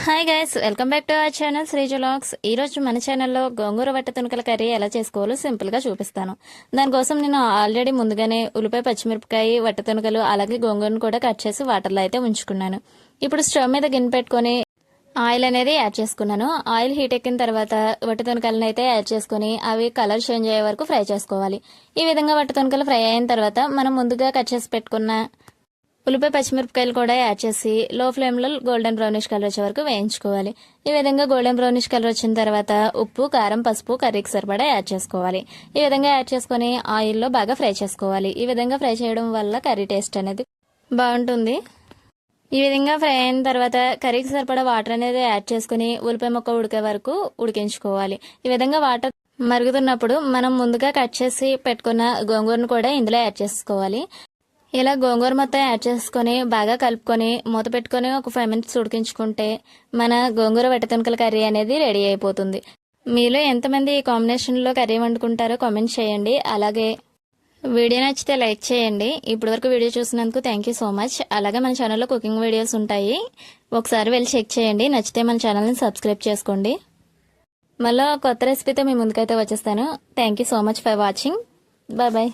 Hi guys, welcome back to our channel Sreeja vlogs. ఈ రోజు మన ఛానల్లో గోంగూర వట్ట తునకల కర్రీ ఎలా చేసుకోవాలో సింపుల్ గా చూపిస్తాను. దానికోసం నేను ఆల్రెడీ ముందుగానే ఉల్లిపాయ, పచ్చిమిరపకాయ, వట్ట తునకలు అలాగే గోంగూరను కూడా కట్ చేసి వాటర్లో అయితే ఉంచుకున్నాను. ఇప్పుడు స్టవ్ మీద గిన్నె పెట్టుకుని ఆయిల్ అనేది యాడ్ చేసుకున్నాను. ఆయిల్ హీట్ ఎక్కిన తర్వాత వట్ట తునకలను అయితే యాడ్ చేసుకుని అవి కలర్ చేంజ్ అయ్యే వరకు ఫ్రై చేసుకోవాలి. ఈ విధంగా వట్ట తునకలు ఫ్రై అయిన తర్వాత మనం ముందుగా కట్ చేసి పెట్టుకున్న ఉల్లిపాయ, పచ్చిమిరపకాయలు కూడా యాడ్ చేసి లో ఫ్లేమ్లో గోల్డెన్ బ్రౌనిష్ కలర్ వచ్చే వరకు వేయించుకోవాలి. ఈ విధంగా గోల్డెన్ బ్రౌనిష్ కలర్ వచ్చిన తర్వాత ఉప్పు, కారం, పసుపు కర్రీకి సరిపడా యాడ్ చేసుకోవాలి. ఈ విధంగా యాడ్ చేసుకుని ఆయిల్లో బాగా ఫ్రై చేసుకోవాలి. ఈ విధంగా ఫ్రై చేయడం వల్ల కర్రీ టేస్ట్ అనేది బాగుంటుంది. ఈ విధంగా ఫ్రై అయిన తర్వాత కర్రీకి సరిపడా వాటర్ అనేది యాడ్ చేసుకుని ఉల్లిపాయ ముక్క ఉడికే వరకు ఉడికించుకోవాలి. ఈ విధంగా వాటర్ మరుగుతున్నప్పుడు మనం ముందుగా కట్ చేసి పెట్టుకున్న గోంగూరను కూడా ఇందులో యాడ్ చేసుకోవాలి. ఇలా గోంగూర మొత్తం యాడ్ చేసుకుని బాగా కలుపుకొని మూత పెట్టుకుని ఒక 5 minutes ఉడికించుకుంటే మన గోంగూర వట్ట తునకల కర్రీ అనేది రెడీ అయిపోతుంది. మీలో ఎంతమంది ఈ కాంబినేషన్లో కర్రీ వండుకుంటారో కామెంట్ చేయండి. అలాగే వీడియో నచ్చితే లైక్ చేయండి. ఇప్పటివరకు వీడియో చూసినందుకు థ్యాంక్ యూ సో మచ్. అలాగే మన ఛానల్లో కుకింగ్ వీడియోస్ ఉంటాయి, ఒకసారి వెళ్ళి చెక్ చేయండి. నచ్చితే మన ఛానల్ని సబ్స్క్రైబ్ చేసుకోండి. మళ్ళీ కొత్త రెసిపీతో మీ ముందుకైతే వచ్చేస్తాను. Thank you so much for watching. Bye bye.